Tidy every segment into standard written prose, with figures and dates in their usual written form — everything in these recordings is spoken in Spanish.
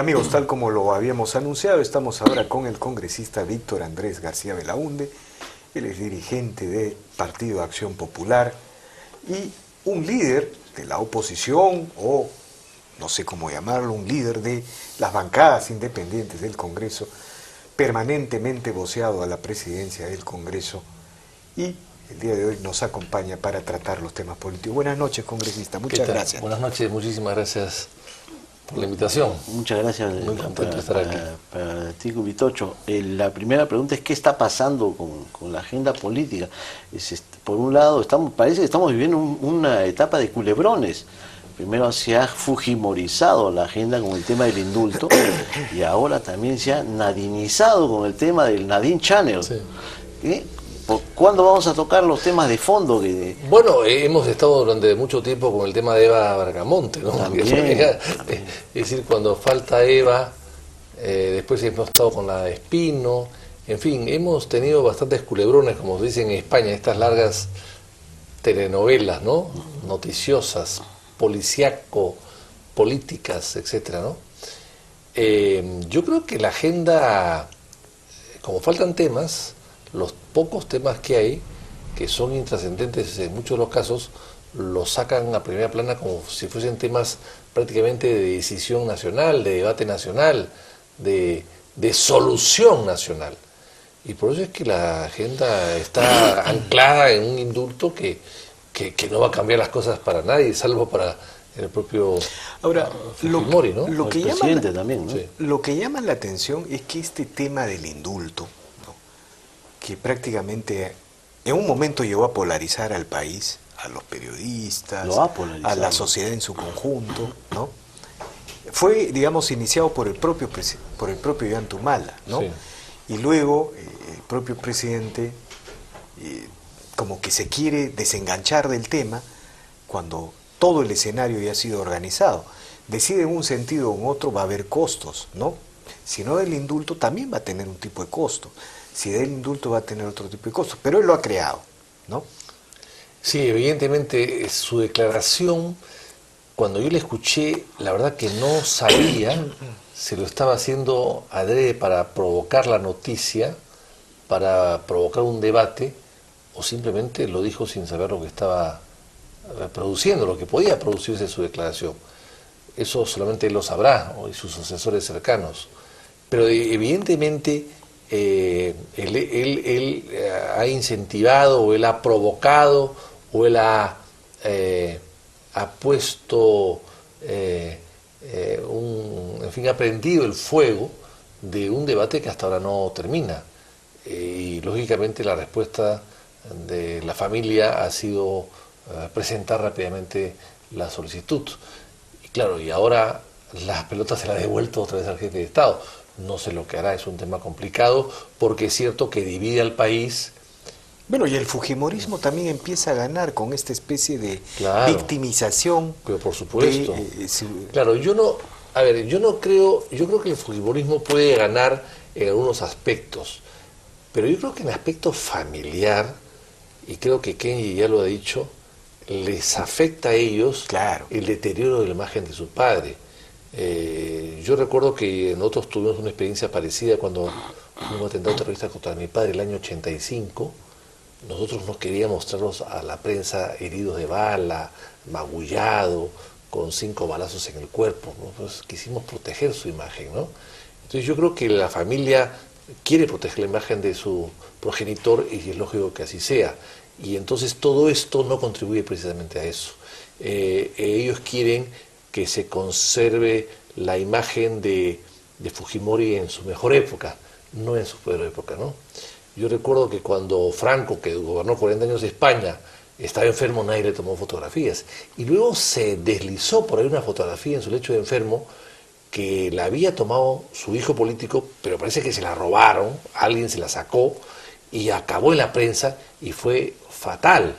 amigos, tal como lo habíamos anunciado, estamos ahora con el congresista Víctor Andrés García Belaúnde. Él es dirigente del Partido de Acción Popular y un líder de la oposición, o no sé cómo llamarlo, un líder de las bancadas independientes del Congreso, permanentemente voceado a la presidencia del Congreso, y el día de hoy nos acompaña para tratar los temas políticos. Buenas noches, congresista, muchas gracias. Buenas noches, muchísimas gracias por la invitación. Muchas gracias. Muy contento de estar aquí. Para ti, Vitocho. La primera pregunta es ¿qué está pasando con la agenda política? Por un lado, parece que estamos viviendo una etapa de culebrones. Primero se ha fujimorizado la agenda con el tema del indulto y ahora también se ha nadinizado con el tema del Nadine Channel. Sí. ¿Cuándo vamos a tocar los temas de fondo? Bueno, hemos estado durante mucho tiempo con el tema de Eva Bracamonte, ¿no? También. Es decir, cuando falta Eva, después hemos estado con la de Espino, en fin, hemos tenido bastantes culebrones, como se dice en España, estas largas telenovelas, ¿no? Noticiosas, policíaco, políticas, etcétera, ¿no? Yo creo que la agenda, como faltan temas, los pocos temas que hay, que son intrascendentes en muchos de los casos, los sacan a primera plana como si fuesen temas prácticamente de decisión nacional, de debate nacional, de solución nacional. Y por eso es que la agenda está anclada en un indulto que no va a cambiar las cosas para nadie, salvo para el propio Fujimori, ¿no? Lo que el presidente también, ¿no? Sí. Lo que llama la atención es que este tema del indulto, que prácticamente en un momento llegó a polarizar al país, a los periodistas, a la sociedad en su conjunto, ¿no? Fue, digamos, iniciado por el propio Ollanta Humala, ¿no? Sí. Y luego el propio presidente como que se quiere desenganchar del tema cuando todo el escenario ya ha sido organizado. Decide en un sentido o en otro, va a haber costos, ¿no? Si no del indulto también va a tener un tipo de costo. Si del indulto va a tener otro tipo de costos, pero él lo ha creado, ¿no? Sí, evidentemente su declaración, cuando yo la escuché, la verdad que no sabía si lo estaba haciendo adrede para provocar la noticia, para provocar un debate, o simplemente lo dijo sin saber lo que estaba produciendo, lo que podía producirse su declaración. Eso solamente él lo sabrá, y sus asesores cercanos. Pero evidentemente él ha incentivado, o él ha provocado, o él ha puesto, en fin, ha prendido el fuego de un debate que hasta ahora no termina. Y lógicamente la respuesta de la familia ha sido presentar rápidamente la solicitud. Y claro, y ahora las pelotas se las ha devuelto otra vez al jefe de Estado. No sé lo que hará, es un tema complicado, porque es cierto que divide al país. Bueno, y el fujimorismo también empieza a ganar con esta especie de victimización. Pero por supuesto. Claro, yo creo que el fujimorismo puede ganar en algunos aspectos, pero yo creo que en aspecto familiar, y creo que Kenji ya lo ha dicho, les afecta a ellos el deterioro de la imagen de su padre. Yo recuerdo que nosotros tuvimos una experiencia parecida cuando hubo un atentado terrorista contra mi padre el año 85. Nosotros no queríamos mostrarlos a la prensa heridos de bala, magullado, con 5 balazos en el cuerpo, ¿no? Pues quisimos proteger su imagen, ¿no? Entonces yo creo que la familia quiere proteger la imagen de su progenitor y es lógico que así sea. Y entonces todo esto no contribuye precisamente a eso. Ellos quieren que se conserve la imagen de Fujimori en su mejor época, no en su peor época, ¿no? Yo recuerdo que cuando Franco, que gobernó 40 años de España, estaba enfermo, nadie le tomó fotografías. Y luego se deslizó por ahí una fotografía en su lecho de enfermo que la había tomado su hijo político, pero parece que se la robaron, alguien se la sacó y acabó en la prensa y fue fatal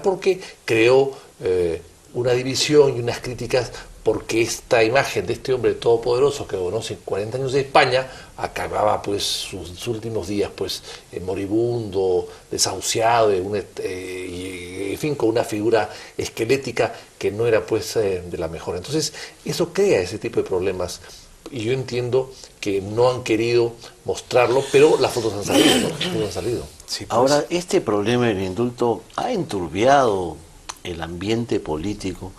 porque creó una división y unas críticas, porque esta imagen de este hombre todopoderoso que gobernó 40 años de España acababa pues sus últimos días pues moribundo, desahuciado, y en fin, con una figura esquelética que no era pues de la mejor. Entonces eso crea ese tipo de problemas y yo entiendo que no han querido mostrarlo, pero las fotos han salido, ¿no? Las fotos han salido. Sí, pues. Ahora, este problema del indulto ha enturbiado el ambiente político,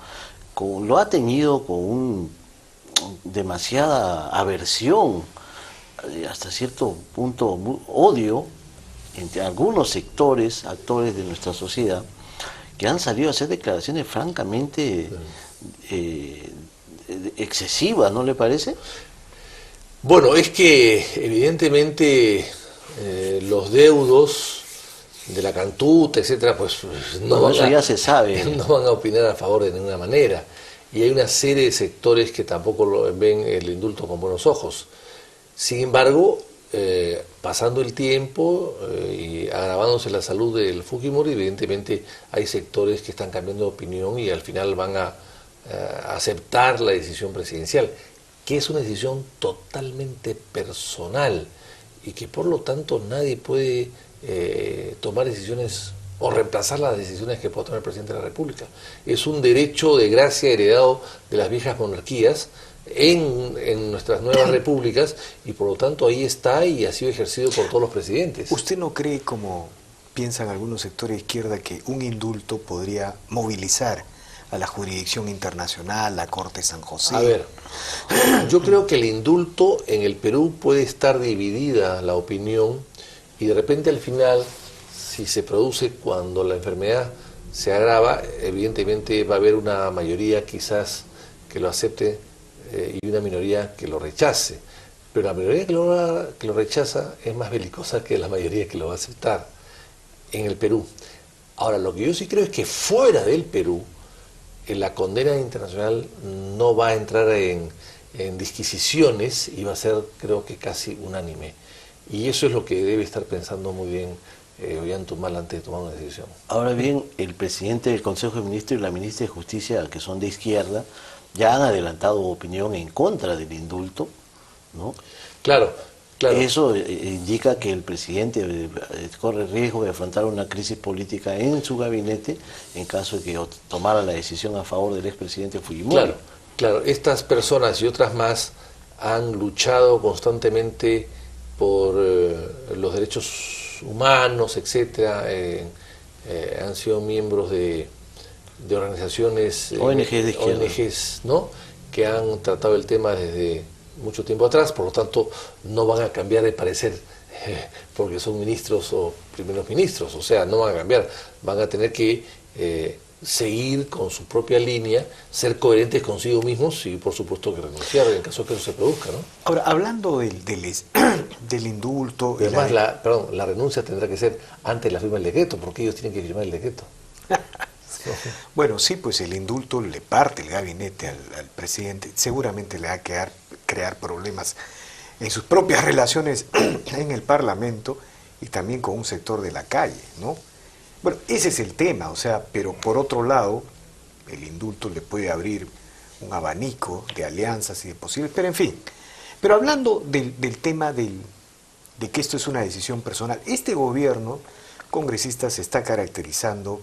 lo ha tenido con demasiada aversión, hasta cierto punto odio, entre algunos sectores, actores de nuestra sociedad, que han salido a hacer declaraciones francamente excesivas, ¿no le parece? Bueno, es que evidentemente los deudos de la cantuta, etcétera, pues eso ya se sabe. No van a opinar a favor de ninguna manera. Y hay una serie de sectores que tampoco ven el indulto con buenos ojos. Sin embargo, pasando el tiempo y agravándose la salud del Fujimori, evidentemente hay sectores que están cambiando de opinión y al final van a aceptar la decisión presidencial, que es una decisión totalmente personal y que por lo tanto nadie puede tomar decisiones o reemplazar las decisiones que pueda tomar el presidente de la República. Es un derecho de gracia heredado de las viejas monarquías en nuestras nuevas repúblicas y por lo tanto ahí está y ha sido ejercido por todos los presidentes. ¿Usted no cree, como piensan algunos sectores de izquierda, que un indulto podría movilizar a la jurisdicción internacional, la Corte San José? A ver, yo creo que el indulto en el Perú puede estar dividida la opinión y de repente al final, si se produce cuando la enfermedad se agrava, evidentemente va a haber una mayoría quizás que lo acepte y una minoría que lo rechace. Pero la minoría que lo rechaza es más belicosa que la mayoría que lo va a aceptar en el Perú. Ahora, lo que yo sí creo es que fuera del Perú, la condena internacional no va a entrar en disquisiciones y va a ser, creo que casi unánime. Y eso es lo que debe estar pensando muy bien Ollanta antes de tomar una decisión. Ahora bien, el presidente del Consejo de Ministros y la ministra de Justicia, que son de izquierda, ya han adelantado opinión en contra del indulto, ¿no? Claro, claro. Eso indica que el presidente corre riesgo de afrontar una crisis política en su gabinete en caso de que tomara la decisión a favor del expresidente Fujimori. Claro, claro. Estas personas y otras más han luchado constantemente por los derechos humanos, etcétera. Han sido miembros de organizaciones ONGs de izquierda, ONGs, ¿no?, que han tratado el tema desde mucho tiempo atrás, por lo tanto no van a cambiar de parecer porque son ministros o primeros ministros, o sea, no van a cambiar, van a tener que seguir con su propia línea, ser coherentes consigo mismos y por supuesto que renunciar en caso de que eso se produzca, ¿no? Ahora, hablando del indulto... Además, la renuncia tendrá que ser antes de la firma del decreto, porque ellos tienen que firmar el decreto. Bueno, sí, pues el indulto le parte el gabinete al presidente, seguramente le va a crear problemas en sus propias relaciones en el Parlamento y también con un sector de la calle, ¿no? Bueno, ese es el tema, o sea, pero por otro lado, el indulto le puede abrir un abanico de alianzas y de posibles, pero en fin. Pero hablando del tema de que esto es una decisión personal, este gobierno congresista se está caracterizando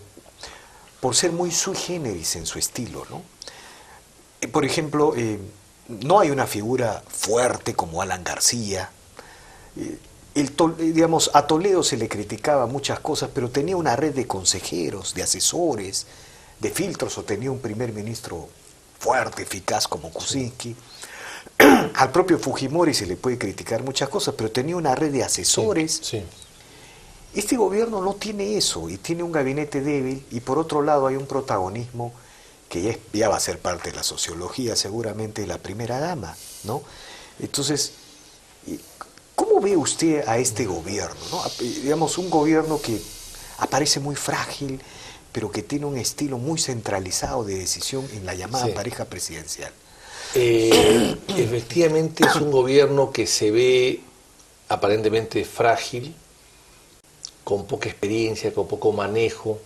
por ser muy sui generis en su estilo, ¿no? Por ejemplo, no hay una figura fuerte como Alan García. Digamos, a Toledo se le criticaba muchas cosas, pero tenía una red de consejeros, de asesores, de filtros, o tenía un primer ministro fuerte, eficaz como Kuczynski. Al propio Fujimori se le puede criticar muchas cosas, pero tenía una red de asesores. Sí, sí. Este gobierno no tiene eso y tiene un gabinete débil y por otro lado hay un protagonismo que ya va a ser parte de la sociología seguramente de la primera dama, ¿no? Entonces, ¿cómo ve usted a este gobierno, ¿no? Digamos, un gobierno que aparece muy frágil, pero que tiene un estilo muy centralizado de decisión en la llamada pareja presidencial. Efectivamente es un gobierno que se ve aparentemente frágil, con poca experiencia, con poco manejo,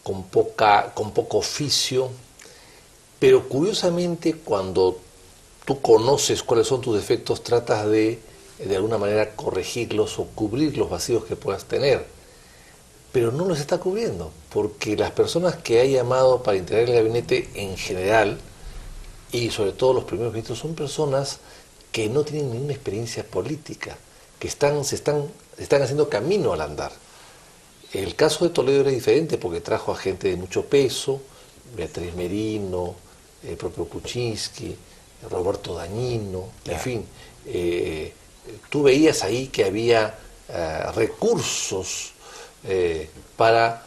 con poco oficio, pero curiosamente cuando tú conoces cuáles son tus defectos, tratas de alguna manera corregirlos o cubrir los vacíos que puedas tener, pero no los está cubriendo, porque las personas que ha llamado para integrar el gabinete en general, y sobre todo los primeros ministros, son personas que no tienen ninguna experiencia política, que se están haciendo camino al andar. El caso de Toledo era diferente porque trajo a gente de mucho peso, Beatriz Merino, el propio Kuczynski, Roberto Dañino, en fin. Tú veías ahí que había recursos para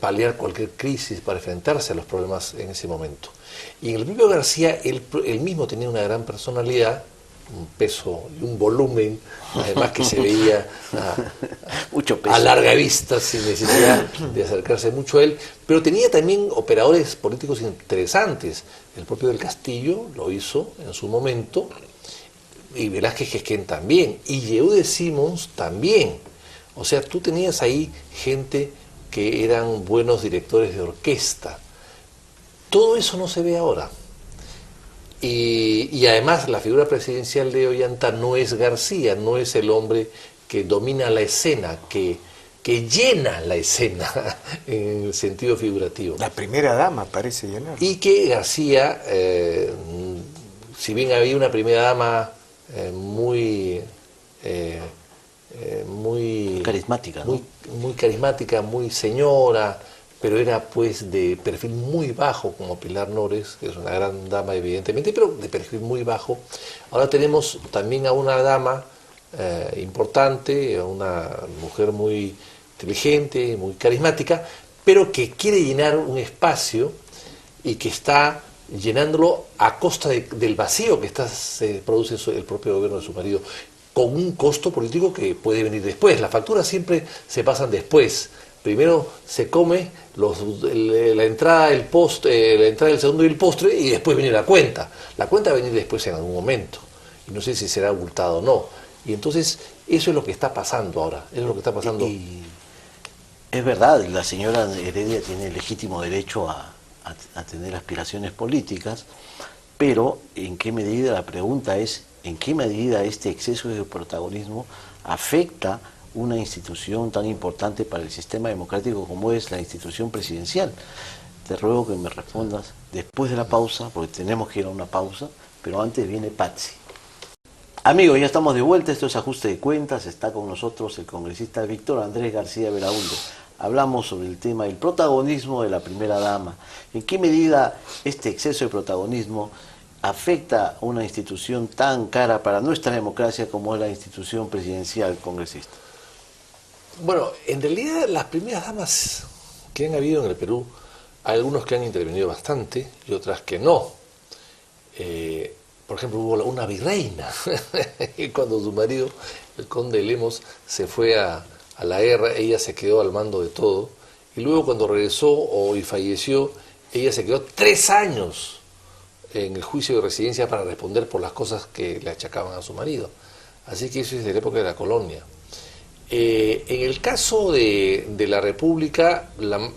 paliar cualquier crisis, para enfrentarse a los problemas en ese momento. Y en el propio García, él mismo tenía una gran personalidad, un peso y un volumen, además que se veía mucho peso, a larga vista, sin necesidad de acercarse mucho a él, pero tenía también operadores políticos interesantes. El propio del Castillo lo hizo en su momento, y Velázquez Gesquén también, y Yehude de Simons también. O sea, tú tenías ahí gente que eran buenos directores de orquesta. Todo eso no se ve ahora. Y además la figura presidencial de Ollanta no es García, no es el hombre que domina la escena, que llena la escena en el sentido figurativo. La primera dama parece llenar. Y que García, si bien había una primera dama muy carismática, ¿no? muy carismática, muy señora, pero era pues de perfil muy bajo, como Pilar Nores, que es una gran dama evidentemente, pero de perfil muy bajo. Ahora tenemos también a una dama importante, a una mujer muy inteligente, muy carismática, pero que quiere llenar un espacio y que está llenándolo a costa del vacío que se produce el propio gobierno de su marido, con un costo político que puede venir después. Las facturas siempre se pasan después. Primero se come la entrada del segundo y el postre, y después viene la cuenta. La cuenta va a venir después en algún momento. Y no sé si será abultado o no. Y entonces eso es lo que está pasando ahora. Eso es lo que está pasando. Y es verdad, la señora Heredia tiene legítimo derecho a tener aspiraciones políticas, pero ¿en qué medida? La pregunta es, ¿en qué medida este exceso de protagonismo afecta una institución tan importante para el sistema democrático como es la institución presidencial? Te ruego que me respondas después de la pausa, porque tenemos que ir a una pausa, pero antes viene Patsy. Amigos, ya estamos de vuelta, esto es Ajuste de Cuentas, está con nosotros el congresista Víctor Andrés García Belaúnde. Hablamos sobre el tema del protagonismo de la primera dama. ¿En qué medida este exceso de protagonismo afecta a una institución tan cara para nuestra democracia como es la institución presidencial, congresista? Bueno, en realidad las primeras damas que han habido en el Perú, hay algunos que han intervenido bastante y otras que no. Por ejemplo, hubo una virreina, y cuando su marido, el conde Lemos, se fue a la guerra, ella se quedó al mando de todo, y luego cuando regresó y falleció, ella se quedó 3 años en el juicio de residencia para responder por las cosas que le achacaban a su marido. Así que eso es de la época de la colonia. En el caso de la República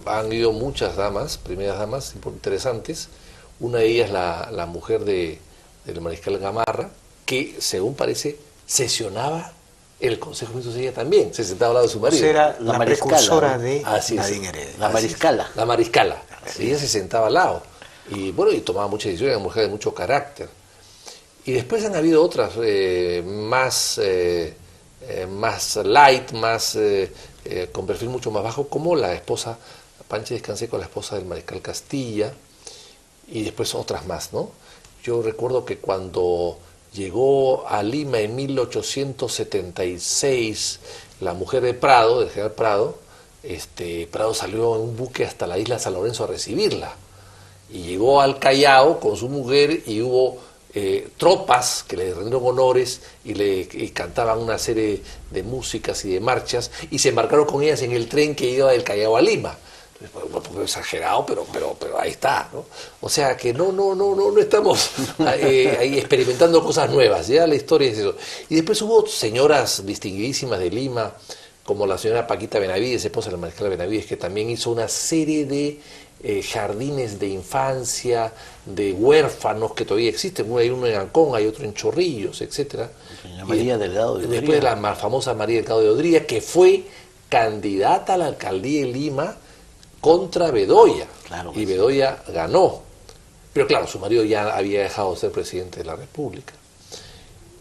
han habido muchas damas, primeras damas interesantes. Una de ellas la mujer del mariscal Gamarra, que según parece sesionaba el Consejo de Ministros. Ella también se sentaba al lado de su marido. O sea, era la precursora de Nadine Heredia. La mariscala. La mariscala. Ella se sentaba al lado. Y bueno, y tomaba muchas decisiones, era una mujer de mucho carácter. Y después han habido otras más light, con perfil mucho más bajo, como la esposa, Pancha Descanseco, la esposa del mariscal Castilla, y después otras más, ¿no? Yo recuerdo que cuando llegó a Lima en 1876 la mujer de Prado, del general Prado, Prado salió en un buque hasta la isla San Lorenzo a recibirla, y llegó al Callao con su mujer, y hubo tropas que le rindieron honores y cantaban una serie de músicas y de marchas, y se embarcaron con ellas en el tren que iba del Callao a Lima. Un poco exagerado, pero ahí está, ¿no? O sea que no estamos ahí experimentando cosas nuevas, ya la historia es eso. Y después hubo señoras distinguidísimas de Lima, como la señora Paquita Benavides, esposa del mariscal Benavides, que también hizo una serie de jardines de infancia, de huérfanos que todavía existen. Hay uno en Ancón, hay otro en Chorrillos, etcétera. María Delgado de Odría. Después la más famosa María Delgado de Odría, que fue candidata a la alcaldía de Lima contra Bedoya, claro, y Bedoya ganó. Pero claro, su marido ya había dejado de ser presidente de la República.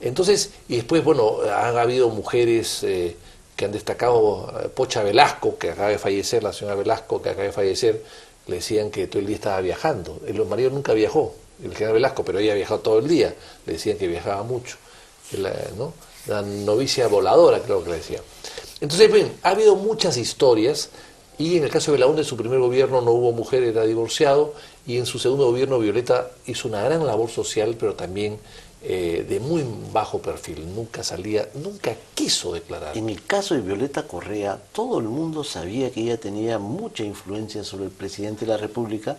Entonces, y después, bueno, han habido mujeres que han destacado, Pocha Velasco, que acaba de fallecer, la señora Velasco, que acaba de fallecer, le decían que todo el día estaba viajando. El marido nunca viajó, el general Velasco, pero ella viajó todo el día. Le decían que viajaba mucho, ¿no? La novicia voladora, creo que le decían. Entonces, bien, ha habido muchas historias, y en el caso de Belaúnde, en su primer gobierno no hubo mujer, era divorciado, y en su segundo gobierno Violeta hizo una gran labor social, pero también de muy bajo perfil. Nunca salía, nunca quiso declarar. En el caso de Violeta Correa, todo el mundo sabía que ella tenía mucha influencia sobre el presidente de la República,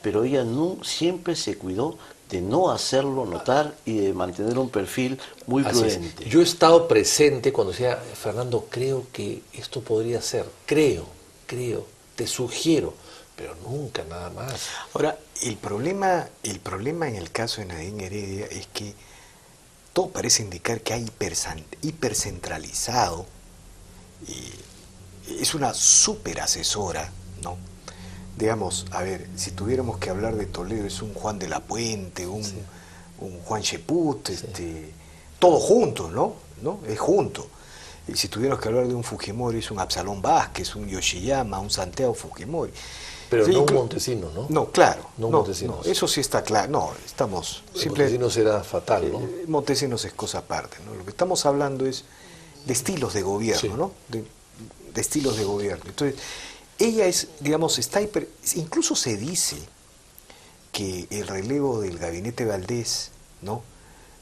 pero ella siempre se cuidó de no hacerlo notar y de mantener un perfil muy prudente. Yo he estado presente cuando decía, Fernando, creo que esto podría ser, creo, te sugiero, pero nunca nada más. Ahora, el problema en el caso de Nadine Heredia es que todo parece indicar que hay hipercentralizado, y es una súper asesora, ¿no? Digamos, a ver, si tuviéramos que hablar de Toledo, es un Juan de la Puente, un Juan Cheput, todo junto, ¿no? Es junto. Y si tuviéramos que hablar de un Fujimori, es un Absalón Vázquez, un Yoshiyama, un Santiago Fujimori. Pero sí, no un Montesino, ¿no? No, claro. No, eso sí está claro. No, estamos... Montesinos era fatal, ¿no? Montesinos es cosa aparte, ¿no? Lo que estamos hablando es de estilos de gobierno, ¿no? De estilos de gobierno. Entonces, ella es, digamos, incluso se dice que el relevo del gabinete Valdés, ¿no?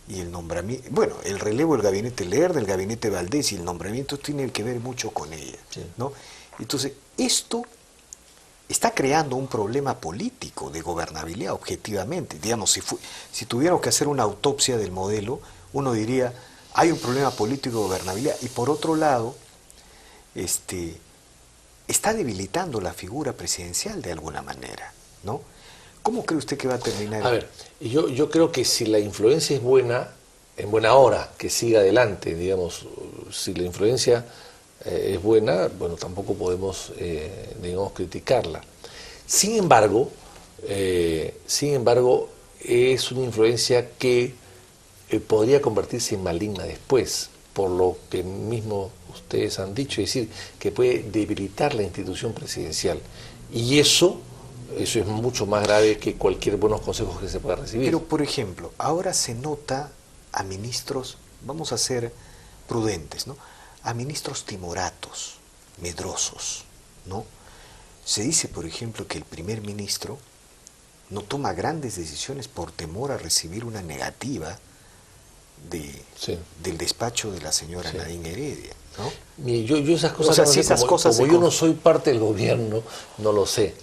Y el nombramiento, bueno, el relevo del gabinete Leer, del gabinete Valdés y el nombramiento tiene que ver mucho con ella, ¿no? Entonces, esto está creando un problema político de gobernabilidad, objetivamente. Digamos, si tuviéramos que hacer una autopsia del modelo, uno diría, hay un problema político de gobernabilidad, y por otro lado, está debilitando la figura presidencial de alguna manera, ¿no? ¿Cómo cree usted que va a terminar? A ver, yo creo que si la influencia es buena, en buena hora, que siga adelante, digamos, si la influencia es buena, bueno, tampoco podemos, digamos, criticarla. Sin embargo, es una influencia que podría convertirse en maligna después, por lo que mismo ustedes han dicho, es decir, que puede debilitar la institución presidencial. Y eso es mucho más grave que cualquier buenos consejos que se pueda recibir. Pero, por ejemplo, ahora se nota a ministros, vamos a ser prudentes, ¿no? A ministros timoratos, medrosos, ¿no? Se dice, por ejemplo, que el primer ministro no toma grandes decisiones por temor a recibir una negativa del despacho de la señora Nadine Heredia, ¿no? Yo esas cosas, como yo no soy parte del gobierno, no lo sé.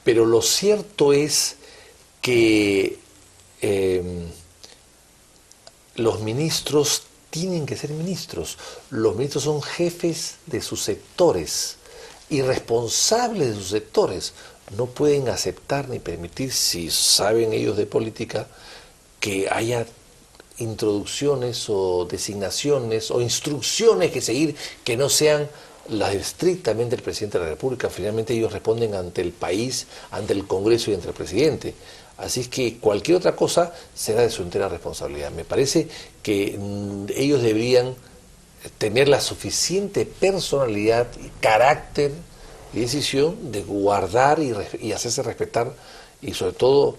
Pero lo cierto es que los ministros tienen que ser ministros. Los ministros son jefes de sus sectores y responsables de sus sectores. No pueden aceptar ni permitir, si saben ellos de política, que haya introducciones o designaciones o instrucciones que seguir que no sean las estrictamente del presidente de la República. Finalmente ellos responden ante el país, ante el Congreso y ante el presidente. Así es que cualquier otra cosa será de su entera responsabilidad. Me parece que ellos deberían tener la suficiente personalidad, carácter y decisión de guardar y hacerse respetar, y sobre todo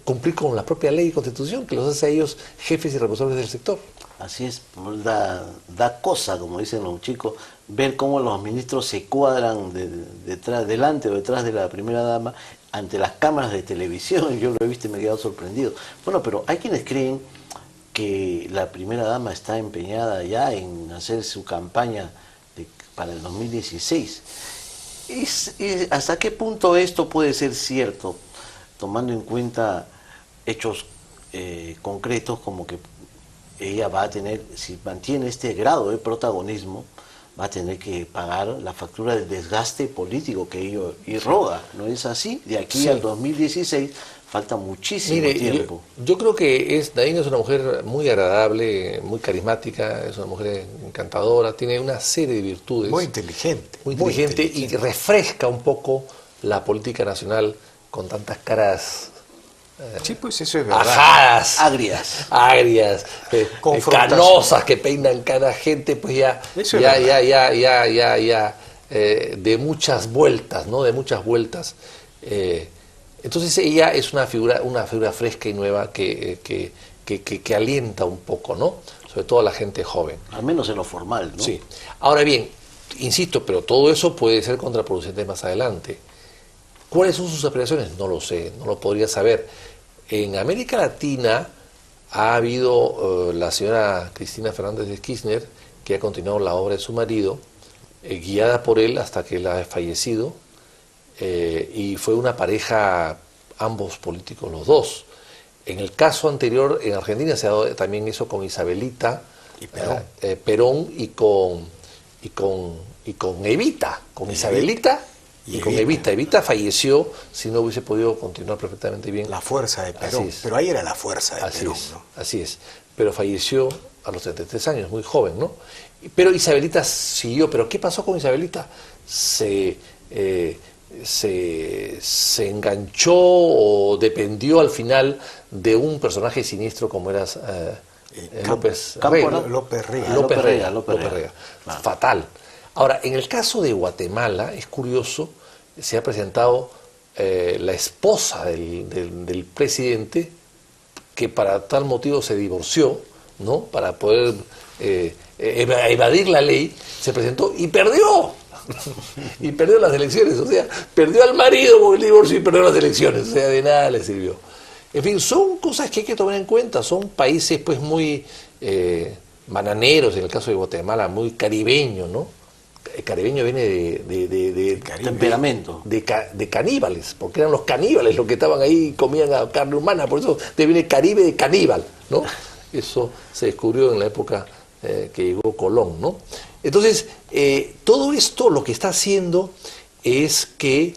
cumplir con la propia ley y constitución que los hace a ellos jefes y responsables del sector. Así es, da cosa, como dicen los chicos, ver cómo los ministros se cuadran delante o detrás de la primera dama ante las cámaras de televisión. Yo lo he visto y me he quedado sorprendido. Bueno, pero hay quienes creen que la primera dama está empeñada ya en hacer su campaña para el 2016. ¿Hasta qué punto esto puede ser cierto, tomando en cuenta hechos concretos, como que ella va a tener, si mantiene este grado de protagonismo, va a tener que pagar la factura del desgaste político que ello irroga? ¿No es así? De aquí al 2016 falta muchísimo tiempo. Yo creo que Nadine es una mujer muy agradable, muy carismática, es una mujer encantadora, tiene una serie de virtudes. Muy inteligente. Muy inteligente y refresca un poco la política nacional con tantas caras Sí, pues eso es verdad. Ajadas, agrias, Confrontación. canosas que peinan cada gente, pues Eso es verdad. de muchas vueltas, ¿no? De muchas vueltas. Entonces ella es una figura fresca y nueva que alienta un poco, ¿no? Sobre todo a la gente joven. Al menos en lo formal, ¿no? Sí. Ahora bien, insisto, pero todo eso puede ser contraproducente más adelante. ¿Cuáles son sus aspiraciones? No lo sé, no lo podría saber. En América Latina ha habido la señora Cristina Fernández de Kirchner, que ha continuado la obra de su marido, guiada por él hasta que él ha fallecido, y fue una pareja, ambos políticos los dos. En el caso anterior, en Argentina se ha dado también eso con Isabelita Y Perón. Perón y con Evita, con Isabelita y con Evita. Evita falleció, si no hubiese podido continuar perfectamente bien. La fuerza de Perón. Pero ahí era la fuerza de Perón, ¿no? Así es. Pero falleció a los 33 años, muy joven, ¿no? Pero Isabelita siguió. ¿Pero qué pasó con Isabelita? Se enganchó o dependió al final de un personaje siniestro como era López Rega. Claro. Fatal. Ahora, en el caso de Guatemala, es curioso, se ha presentado la esposa del presidente, que para tal motivo se divorció, ¿no? Para poder evadir la ley, se presentó y perdió. Y perdió las elecciones, o sea, perdió al marido con el divorcio y perdió las elecciones, o sea, de nada le sirvió. En fin, son cosas que hay que tomar en cuenta, son países pues muy bananeros, en el caso de Guatemala, muy caribeños, ¿no? El caribeño viene de temperamento. De caníbales, porque eran los caníbales los que estaban ahí y comían a carne humana, por eso viene Caribe de caníbal, ¿no? Eso se descubrió en la época que llegó Colón, ¿no? Entonces, todo esto lo que está haciendo es que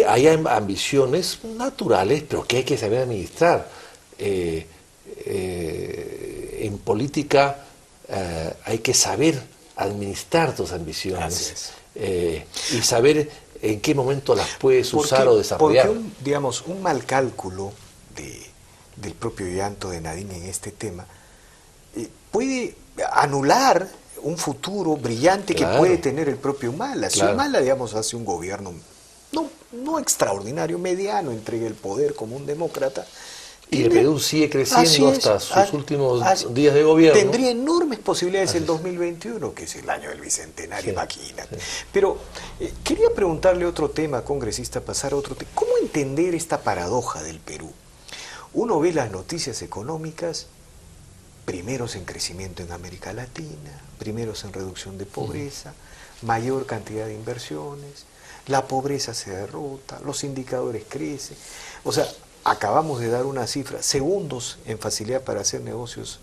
haya ambiciones naturales, pero que hay que saber administrar. En política hay que saber administrar tus ambiciones y saber en qué momento las puedes usar o desarrollar. Porque un mal cálculo del propio llanto de Nadine en este tema puede anular un futuro brillante que puede tener el propio Humala. Si Humala, hace un gobierno no extraordinario, mediano, entregue el poder como un demócrata. Y el Perú sigue creciendo hasta sus últimos días de gobierno. Tendría enormes posibilidades en 2021, que es el año del Bicentenario, imagínate. Pero quería preguntarle otro tema, congresista, pasar a otro tema. ¿Cómo entender esta paradoja del Perú? Uno ve las noticias económicas, primeros en crecimiento en América Latina, primeros en reducción de pobreza, mayor cantidad de inversiones, la pobreza se derrota, los indicadores crecen. O sea, acabamos de dar una cifra, segundos en facilidad para hacer negocios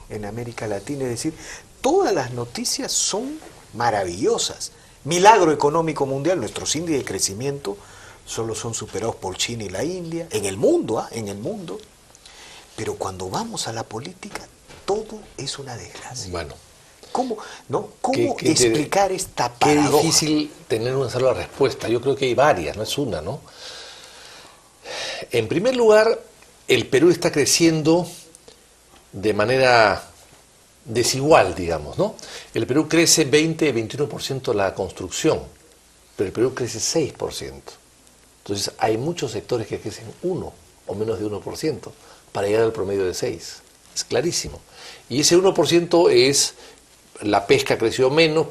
en América Latina, es decir, todas las noticias son maravillosas. Milagro económico mundial, nuestros índices de crecimiento solo son superados por China y la India, en el mundo, en el mundo. Pero cuando vamos a la política, todo es una desgracia. Bueno. ¿Cómo explicar esta paradoja? Qué difícil tener una sola respuesta. Yo creo que hay varias, no es una, ¿no? En primer lugar, el Perú está creciendo de manera desigual, digamos, ¿no? El Perú crece 20-21% la construcción, pero el Perú crece 6%. Entonces hay muchos sectores que crecen 1 o menos de 1% para llegar al promedio de 6%. Es clarísimo. Y ese 1% es, la pesca creció menos,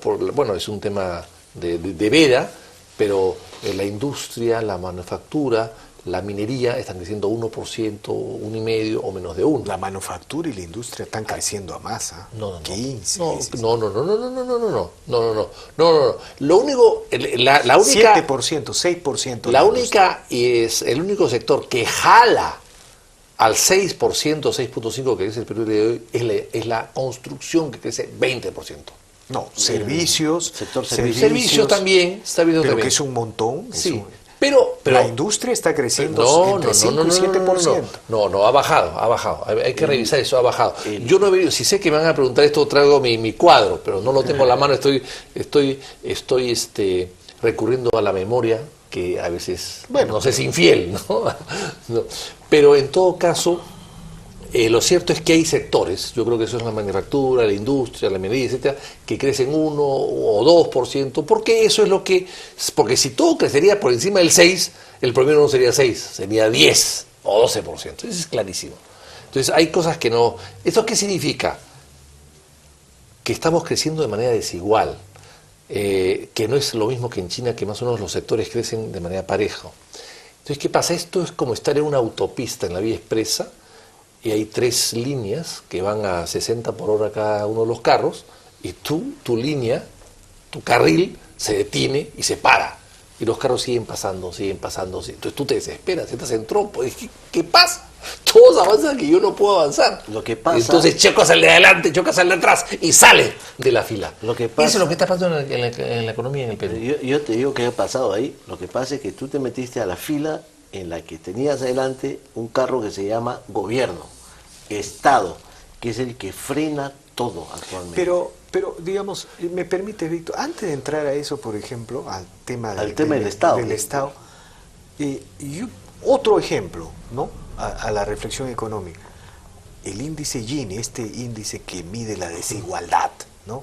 es un tema de veda, pero la industria, la manufactura, la minería están creciendo 1%, 1,5% o menos de 1%. La manufactura y la industria están creciendo a masa. No. 15. No. Lo único, la única 7%, 6%. La única es el único sector que jala al 6%, 6.5% que crece el Perú de hoy es la construcción, que crece 20%. No, servicios, sector servicios también, está viendo pero también. que es un montón. Sí. Pero la industria está creciendo entre 5 y 7%. No, ha bajado. Hay que revisar eso, ha bajado. Yo no he venido, si sé que me van a preguntar esto, traigo mi cuadro, pero no lo tengo a la mano, estoy recurriendo a la memoria que a veces Bueno, nos es infiel, ¿no? No. Pero en todo caso, lo cierto es que hay sectores, yo creo que eso es la manufactura, la industria, la minería, etcétera, que crecen 1 o 2%, porque eso es lo que, porque si todo crecería por encima del 6, el promedio no sería 6, sería 10 o 12%, eso es clarísimo. Entonces hay cosas que no. ¿Esto qué significa? Que estamos creciendo de manera desigual, que no es lo mismo que en China, que más o menos los sectores crecen de manera pareja. Entonces, ¿qué pasa? Esto es como estar en una autopista en la vía expresa, y hay 3 líneas que van a 60 por hora cada uno de los carros, y tu línea, tu carril, se detiene y se para. Y los carros siguen pasando. Entonces tú te desesperas, estás en trompo. ¿Qué pasa? Todos avanzan que yo no puedo avanzar. Lo que pasa, entonces chocas al de adelante, chocas al de atrás y sale de la fila. Lo que pasa, eso es lo que está pasando en la economía en el Perú. Yo te digo que ha pasado ahí. Lo que pasa es que tú te metiste a la fila en la que tenías adelante un carro que se llama gobierno, Estado, que es el que frena todo actualmente. Pero digamos, me permite, Víctor, antes de entrar a eso, por ejemplo, al tema del Estado. Otro ejemplo, ¿no? A la reflexión económica. El índice Gini, este índice que mide la desigualdad, ¿no?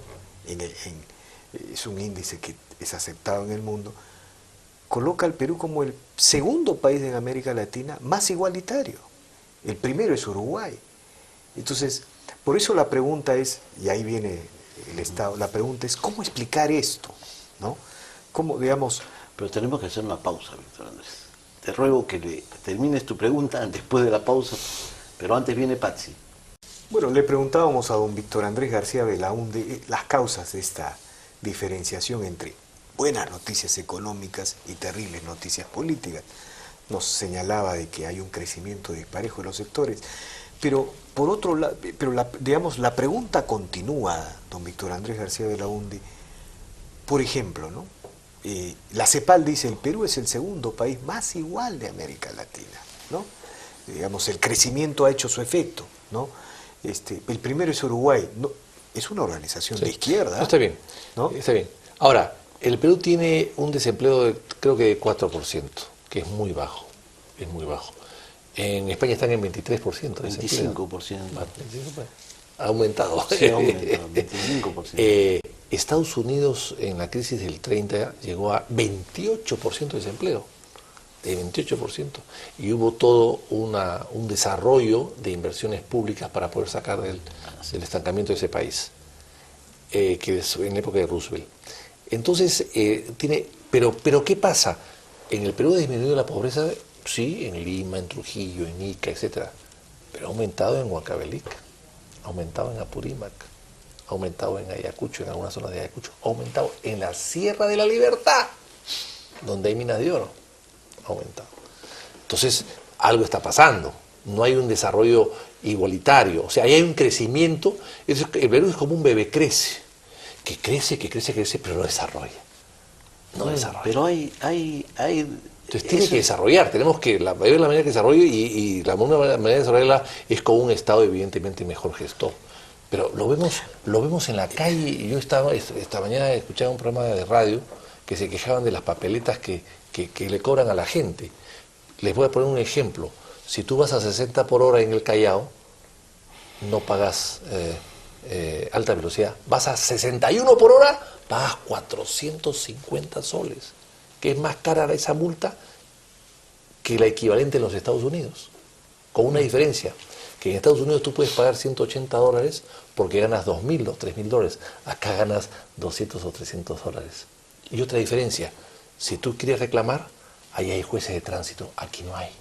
Es un índice que es aceptado en el mundo, coloca al Perú como el segundo país en América Latina más igualitario. El primero es Uruguay. Entonces, por eso la pregunta es, y ahí viene el Estado, la pregunta es, ¿cómo explicar esto? ¿No? ¿Cómo, digamos? Pero tenemos que hacer una pausa, Víctor Andrés. Te ruego que le termines tu pregunta después de la pausa, pero antes viene Patsy. Bueno, le preguntábamos a don Víctor Andrés García Belaúnde las causas de esta diferenciación entre buenas noticias económicas y terribles noticias políticas. Nos señalaba de que hay un crecimiento disparejo en los sectores, pero por otro lado, digamos, la pregunta continúa, don Víctor Andrés García Belaúnde. Por ejemplo, ¿no? La CEPAL dice, el Perú es el segundo país más igual de América Latina, ¿no? Digamos, el crecimiento ha hecho su efecto, ¿no? El primero es Uruguay, ¿no? Es una organización de izquierda. No, está bien, ¿no? Está bien. Ahora, el Perú tiene un desempleo creo que de 4%, que es muy bajo, es muy bajo. En España están en 23% de desempleo. 25%. Ha aumentado. Sí, ha aumentado, 25%. Estados Unidos en la crisis del 30 llegó a 28% de desempleo, de 28%, y hubo todo un desarrollo de inversiones públicas para poder sacar del estancamiento de ese país, que es en la época de Roosevelt. Entonces, pero ¿qué pasa? En el Perú ha disminuido la pobreza, sí, en Lima, en Trujillo, en Ica, etcétera, pero ha aumentado en Huancavelica, ha aumentado en Apurímac, ha aumentado en Ayacucho, en algunas zonas de Ayacucho, ha aumentado en la Sierra de la Libertad, donde hay minas de oro, ha aumentado. Entonces, algo está pasando, no hay un desarrollo igualitario, o sea, ahí hay un crecimiento. El Perú es como un bebé, crece, pero no desarrolla. No desarrolla. Pero hay entonces tiene que desarrollar, tenemos que, la manera que desarrolle, y la manera de desarrollarla es con un Estado evidentemente mejor gestor. Pero lo vemos en la calle, y yo esta mañana escuchaba un programa de radio que se quejaban de las papeletas que le cobran a la gente. Les voy a poner un ejemplo. Si tú vas a 60 por hora en el Callao, no pagas alta velocidad. Vas a 61 por hora, pagas 450 soles, que es más cara esa multa que la equivalente en los Estados Unidos, con una diferencia, que en Estados Unidos tú puedes pagar $180 porque ganas $2.000 o $3.000, acá ganas $200 o $300. Y otra diferencia, si tú quieres reclamar, ahí hay jueces de tránsito, aquí no hay.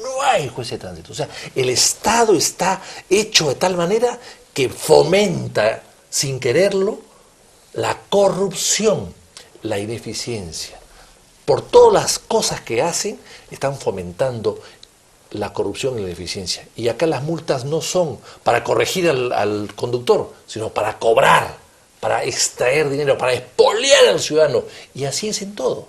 No hay jueces de tránsito. O sea, el Estado está hecho de tal manera que fomenta, sin quererlo, la corrupción, la ineficiencia. Por todas las cosas que hacen, están fomentando la corrupción y la ineficiencia. Y acá las multas no son para corregir al conductor, sino para cobrar, para extraer dinero, para expoliar al ciudadano. Y así es en todo.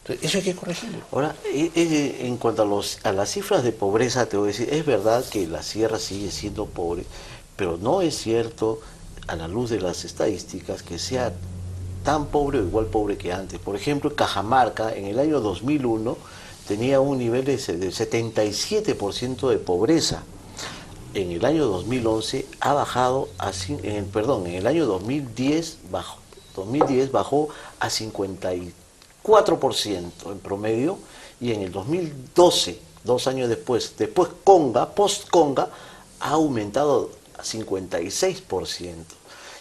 Entonces, eso hay que corregirlo. Ahora, en cuanto a las cifras de pobreza, te voy a decir, es verdad que la sierra sigue siendo pobre, pero no es cierto, a la luz de las estadísticas, que sea tan pobre o igual pobre que antes. Por ejemplo, Cajamarca en el año 2001 tenía un nivel de 77% de pobreza. En el año 2011 ha bajado en el año 2010 bajó a 54% en promedio, y en el 2012, 2 años después post-Conga, ha aumentado a 56%.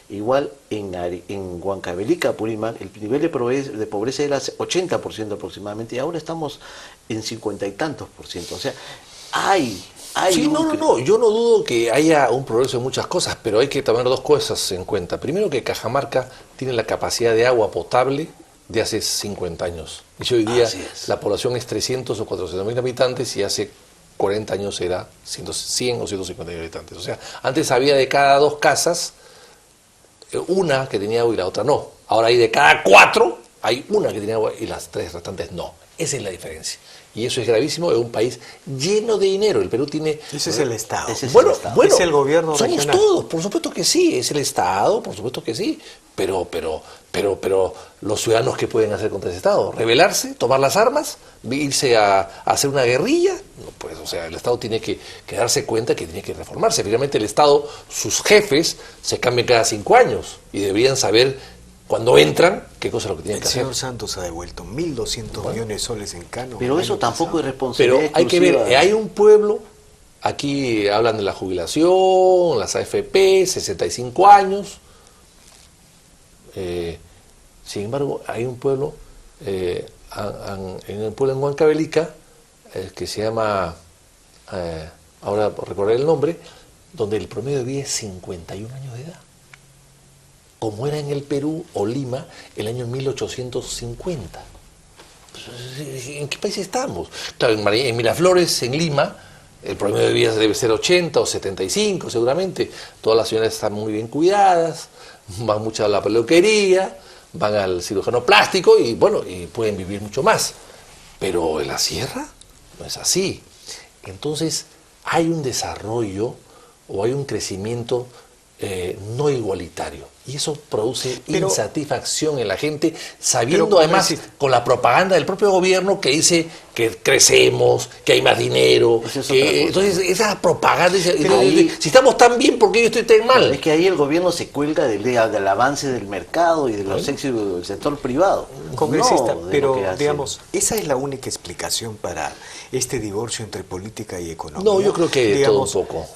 Igual en Huancavelica, Purímac, el nivel de pobreza era 80% aproximadamente, y ahora estamos en 50 y tantos por ciento. O sea, hay sí, no, yo no dudo que haya un progreso en muchas cosas, pero hay que tomar dos cosas en cuenta. Primero, que Cajamarca tiene la capacidad de agua potable de hace 50 años. Y si hoy día la población es 300 o 400 mil habitantes, y hace 40 años era 100 o 150 mil habitantes. O sea, antes había de cada 2 casas una que tenía agua y la otra no. Ahora hay de cada 4, hay una que tiene agua y las 3 restantes no. Esa es la diferencia. Y eso es gravísimo en un país lleno de dinero. El Perú tiene... Ese es el Estado. Bueno, es el gobierno somos regional. todos, por supuesto que sí. Es el Estado, por supuesto que sí. Pero los ciudadanos, ¿qué pueden hacer contra ese Estado? ¿Rebelarse? ¿Tomar las armas? ¿Irse a hacer una guerrilla? No, pues, o sea, el Estado tiene que darse cuenta que tiene que reformarse. Finalmente el Estado, sus jefes, se cambian cada 5 años y deberían saber, cuando entran, qué cosa es lo que tienen que hacer. El señor Santos ha devuelto 1.200 millones de soles en Cano. Pero eso tampoco es responsabilidad. Pero hay que ver, hay un pueblo, aquí hablan de la jubilación, las AFP, 65 años. Sin embargo, hay un pueblo, en Huancavelica, que se llama, ahora recordaré el nombre, donde el promedio de vida es 51 años de edad, como era en el Perú o Lima el año 1850. ¿En qué país estamos? Claro, en Miraflores, en Lima, el promedio de vida debe ser 80 o 75 seguramente. Todas las ciudades están muy bien cuidadas, van mucho a la peluquería, van al cirujano plástico y bueno, y pueden vivir mucho más. Pero en la sierra no es así. Entonces hay un desarrollo o hay un crecimiento no igualitario. Y eso produce insatisfacción en la gente, sabiendo además con la propaganda del propio gobierno que dice que crecemos, que hay más dinero. Entonces esa propaganda dice, si estamos tan bien, ¿por qué yo estoy tan mal? Es que ahí el gobierno se cuelga del avance del mercado y de los éxitos del sector privado. Congresista, pero digamos, esa es la única explicación para este divorcio entre política y economía. No, yo creo que digamos, todo un poco.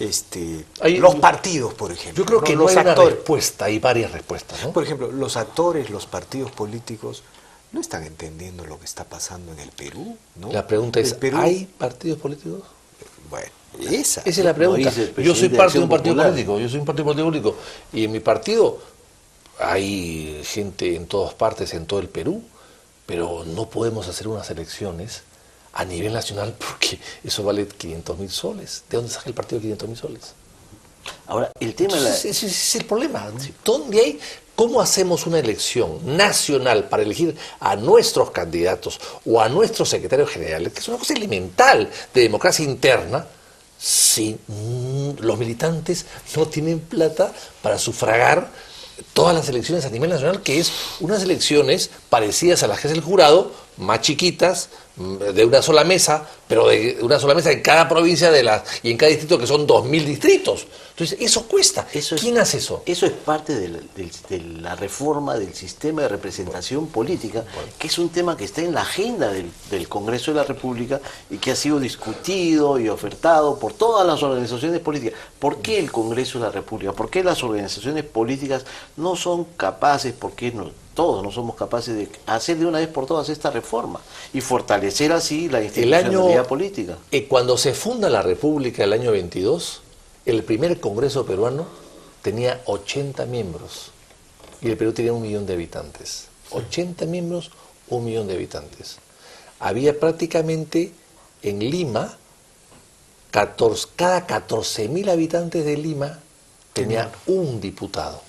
Los partidos, por ejemplo. Yo creo que no hay una respuesta, hay varias respuestas, ¿no? Por ejemplo, los actores, los partidos políticos no están entendiendo lo que está pasando en el Perú, ¿no? La pregunta es, ¿hay partidos políticos? Bueno, esa es la pregunta. Yo soy parte de un partido político, y en mi partido hay gente en todas partes, en todo el Perú, pero no podemos hacer unas elecciones a nivel nacional porque eso vale 500.000 soles. ¿De dónde saca el partido 500.000 soles? Ahora, el tema ese es el problema. ¿Dónde hay? ¿Cómo hacemos una elección nacional para elegir a nuestros candidatos o a nuestros secretarios generales, que es una cosa elemental de democracia interna, si los militantes no tienen plata para sufragar todas las elecciones a nivel nacional, que es unas elecciones parecidas a las que es el jurado, más chiquitas, de una sola mesa, pero de una sola mesa en cada provincia y en cada distrito, que son 2.000 distritos. Entonces, eso cuesta. ¿Quién hace eso? Eso es parte de la reforma del sistema de representación política, que es un tema que está en la agenda del Congreso de la República y que ha sido discutido y ofertado por todas las organizaciones políticas. ¿Por qué el Congreso de la República? ¿Por qué las organizaciones políticas no son capaces, todos no somos capaces de hacer de una vez por todas esta reforma y fortalecer así la institucionalidad política? Cuando se funda la República el año 22, el primer Congreso peruano tenía 80 miembros y el Perú tenía 1 millón de habitantes. 80 miembros, 1 millón de habitantes. Había prácticamente en Lima, cada 14.000 habitantes de Lima tenía un diputado.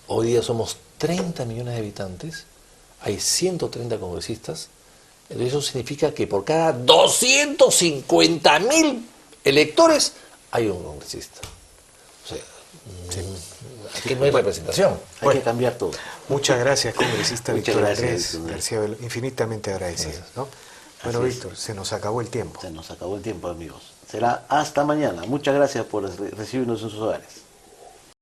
Hoy día somos 30 millones de habitantes, hay 130 congresistas, entonces eso significa que por cada 250.000 electores hay un congresista. O sea, que no hay representación. Hay que cambiar todo. Muchas gracias, congresista Muchas Víctor gracias, Andrés García Velounde, infinitamente agradecidos, ¿no? Bueno, Así es. Víctor, se nos acabó el tiempo. Se nos acabó el tiempo, amigos. Será hasta mañana. Muchas gracias por recibirnos en sus hogares.